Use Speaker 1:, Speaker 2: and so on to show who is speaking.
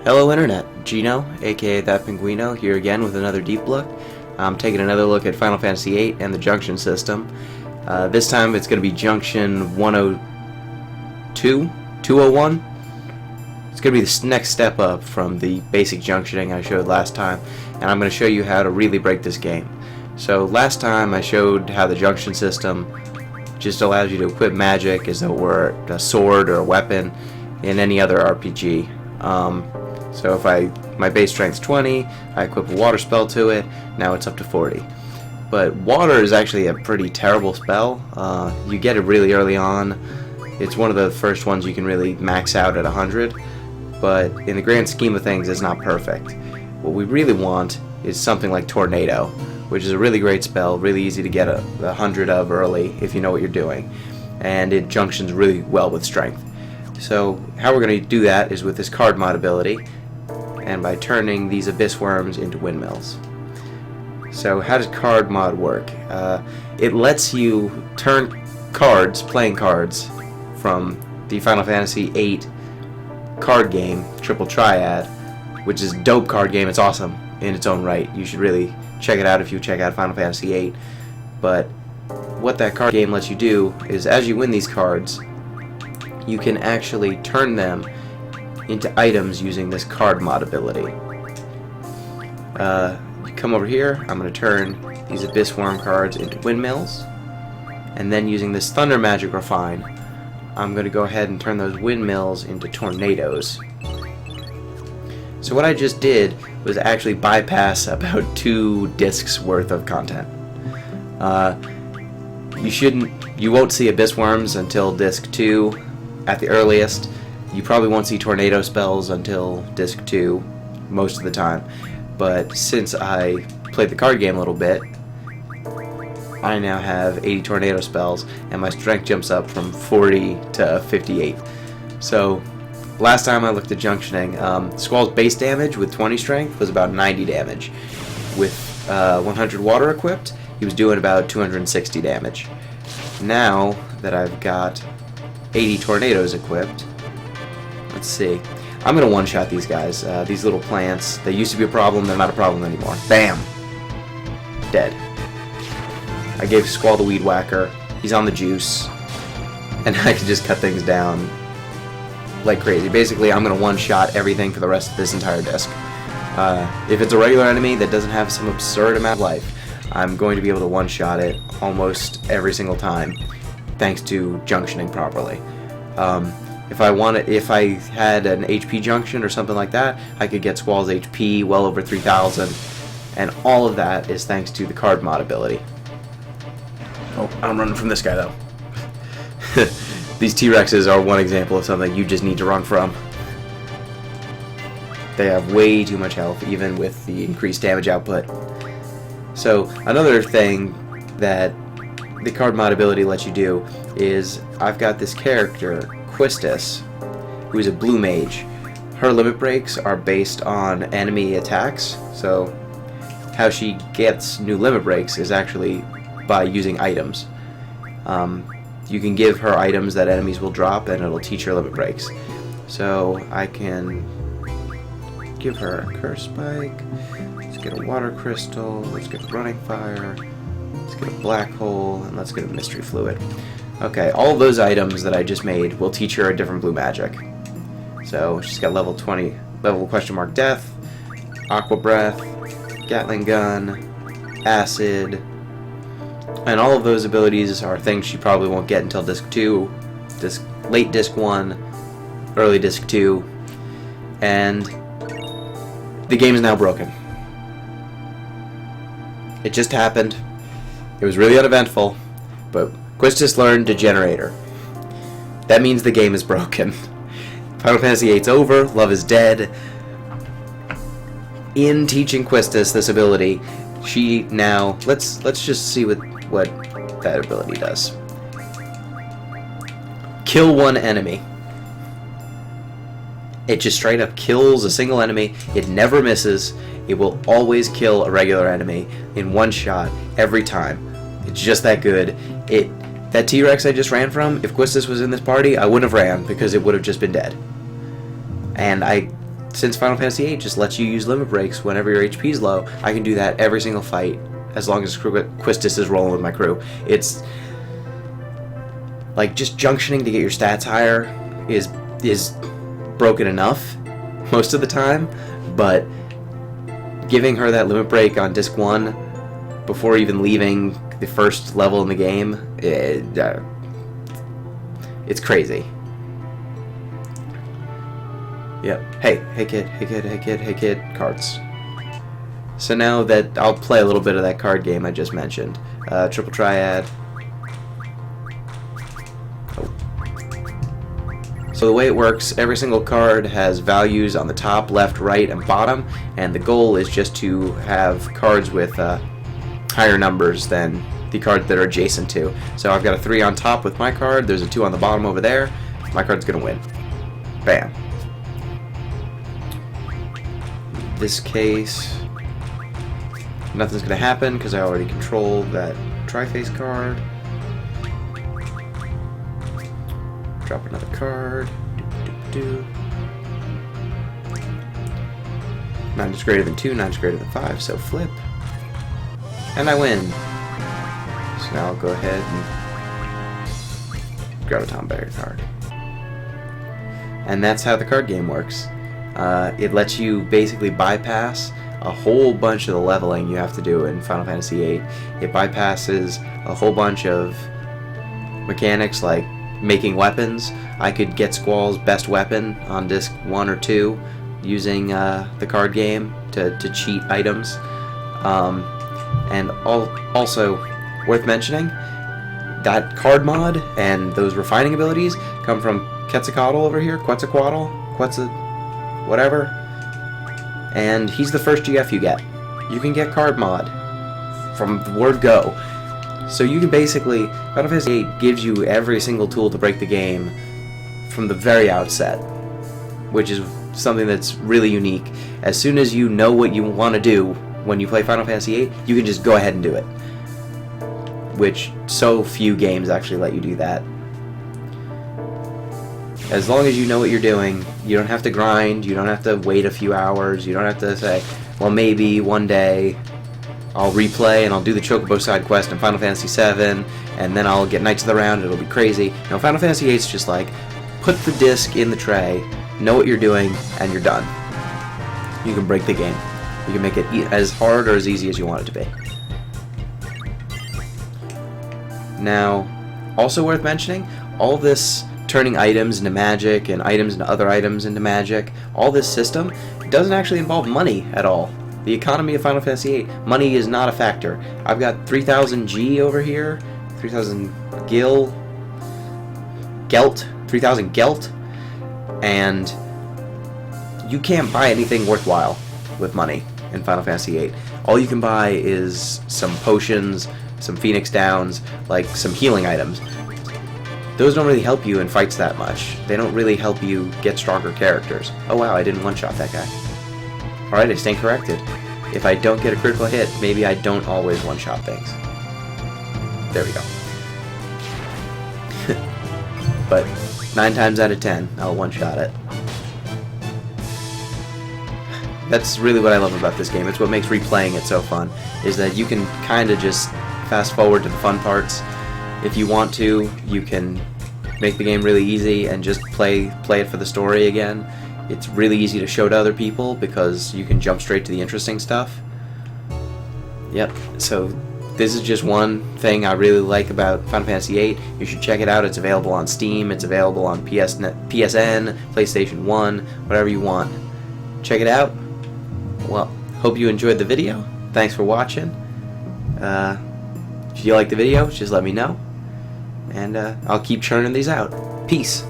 Speaker 1: Hello Internet, Gino, aka That Pinguino, here again with another deep look. I'm taking another look at Final Fantasy VIII and the junction system. This time it's going to be junction 102, 201. It's going to be the next step up from the basic junctioning I showed last time, and I'm going to show you how to really break this game. So last time I showed how the junction system just allows you to equip magic as though it were a sword or a weapon in any other RPG. So if my base strength's 20, I equip a water spell to it, now it's up to 40. But water is actually a pretty terrible spell. You get it really early on. It's one of the first ones you can really max out at 100, but in the grand scheme of things it's not perfect. What we really want is something like Tornado, which is a really great spell, really easy to get a 100 of early if you know what you're doing, and it junctions really well with strength. So how we're going to do that is with this card mod ability, and by turning these abyss worms into windmills. So how does card mod work? It lets you turn cards, playing cards, from the Final Fantasy VIII card game, Triple Triad, which is a dope card game. It's awesome in its own right. You should really check it out if you check out Final Fantasy VIII. But what that card game lets you do is, as you win these cards, you can actually turn them into items using this card mod ability. Come over here, I'm going to turn these Abyss Worm cards into windmills, and then using this Thunder Magic Refine, I'm going to go ahead and turn those windmills into tornadoes. So what I just did was actually bypass about 2 discs worth of content. You won't see Abyss Worms until disc 2 at the earliest. You probably won't see tornado spells until disc 2 most of the time. But since I played the card game a little bit, I now have 80 tornado spells, and my strength jumps up from 40 to 58. So last time I looked at junctioning, Squall's base damage with 20 strength was about 90 damage. With 100 water equipped, he was doing about 260 damage. Now that I've got 80 tornadoes equipped, let's see. I'm going to one-shot these guys. These little plants, they used to be a problem, they're not a problem anymore. Bam! Dead. I gave Squall the Weed Whacker. He's on the juice. And I can just cut things down like crazy. Basically, I'm going to one-shot everything for the rest of this entire disc. If it's a regular enemy that doesn't have some absurd amount of life, I'm going to be able to one-shot it almost every single time, thanks to junctioning properly. If I had an HP junction or something like that, I could get Squall's HP well over 3,000, and all of that is thanks to the card mod ability. Oh, I'm running from this guy though. These T-Rexes are one example of something you just need to run from. They have way too much health, even with the increased damage output. So another thing that the card mod ability lets you do is, I've got this character, Quistis, who is a blue mage. Her limit breaks are based on enemy attacks, so how she gets new limit breaks is actually by using items. You can give her items that enemies will drop, and it'll teach her limit breaks. So I can give her a curse spike. Let's get a water crystal. Let's get a running fire. Let's get a black hole, and let's get a mystery fluid. Okay, all of those items that I just made will teach her a different blue magic. So she's got level 20, level question mark death, aqua breath, Gatling gun, acid, and all of those abilities are things she probably won't get until disc 2, late disc 1, early disc 2, and the game is now broken. It just happened. It was really uneventful, but Quistis learned Degenerator. That means the game is broken. Final Fantasy VIII's over, love is dead. In teaching Quistis this ability, she now, let's just see what that ability does. Kill one enemy. It just straight up kills a single enemy. It never misses. It will always kill a regular enemy in one shot every time. It's just that good. That T-Rex I just ran from, if Quistis was in this party, I wouldn't have ran because it would have just been dead. And since Final Fantasy VIII just lets you use limit breaks whenever your HP is low, I can do that every single fight as long as Quistis is rolling with my crew. It's like just junctioning to get your stats higher is broken enough most of the time, but giving her that limit break on disc 1 before even leaving the first level in the game, it's crazy. Yep. Hey kid, cards. So now that I'll play a little bit of that card game I just mentioned. Triple Triad. Oh. So the way it works, every single card has values on the top, left, right, and bottom, and the goal is just to have cards with higher numbers than the cards that are adjacent to. So I've got a 3 on top with my card, there's a 2 on the bottom over there, my card's gonna win. Bam. In this case, nothing's gonna happen because I already control that tri-face card. Drop another card. 9 is greater than 2, 9 is greater than 5, so flip. And I win. So now I'll go ahead and grab a Tom Barrier card. And that's how the card game works. It lets you basically bypass a whole bunch of the leveling you have to do in Final Fantasy VIII. It bypasses a whole bunch of mechanics like making weapons. I could get Squall's best weapon on disc 1 or 2 using the card game to cheat items. And also worth mentioning, that card mod and those refining abilities come from Quetzalcoatl over here, whatever. And he's the first GF you get. You can get card mod from the word go. So you can basically, Final Fantasy VIII gives you every single tool to break the game from the very outset, which is something that's really unique. As soon as you know what you want to do when you play Final Fantasy VIII, you can just go ahead and do it, which so few games actually let you do that. As long as you know what you're doing, you don't have to grind, you don't have to wait a few hours, you don't have to say, well, maybe one day I'll replay and I'll do the Chocobo side quest in Final Fantasy VII, and then I'll get Knights of the Round, it'll be crazy. No, Final Fantasy VIII is just like, put the disc in the tray, know what you're doing, and you're done. You can break the game. You can make it as hard or as easy as you want it to be. Now, also worth mentioning, all this turning items into magic and items into other items into magic, all this system doesn't actually involve money at all. The economy of Final Fantasy VIII, money is not a factor. I've got 3,000 G over here, 3,000 Gelt, 3,000 Gelt, and you can't buy anything worthwhile with money in Final Fantasy VIII. All you can buy is some potions, some Phoenix Downs, like some healing items. Those don't really help you in fights that much. They don't really help you get stronger characters. Oh wow, I didn't one-shot that guy. Alright, I stand corrected. If I don't get a critical hit, maybe I don't always one-shot things. There we go. But 9 times out of 10, I'll one-shot it. That's really what I love about this game. It's what makes replaying it so fun, is that you can kind of just fast forward to the fun parts. If you want to, you can make the game really easy and just play it for the story again. It's really easy to show to other people because you can jump straight to the interesting stuff. Yep, so this is just one thing I really like about Final Fantasy VIII. You should check it out. It's available on Steam, it's available on PSN, PlayStation 1, whatever you want. Check it out. Well, hope you enjoyed the video. Thanks for watching. If you like the video, just let me know. And I'll keep churning these out. Peace.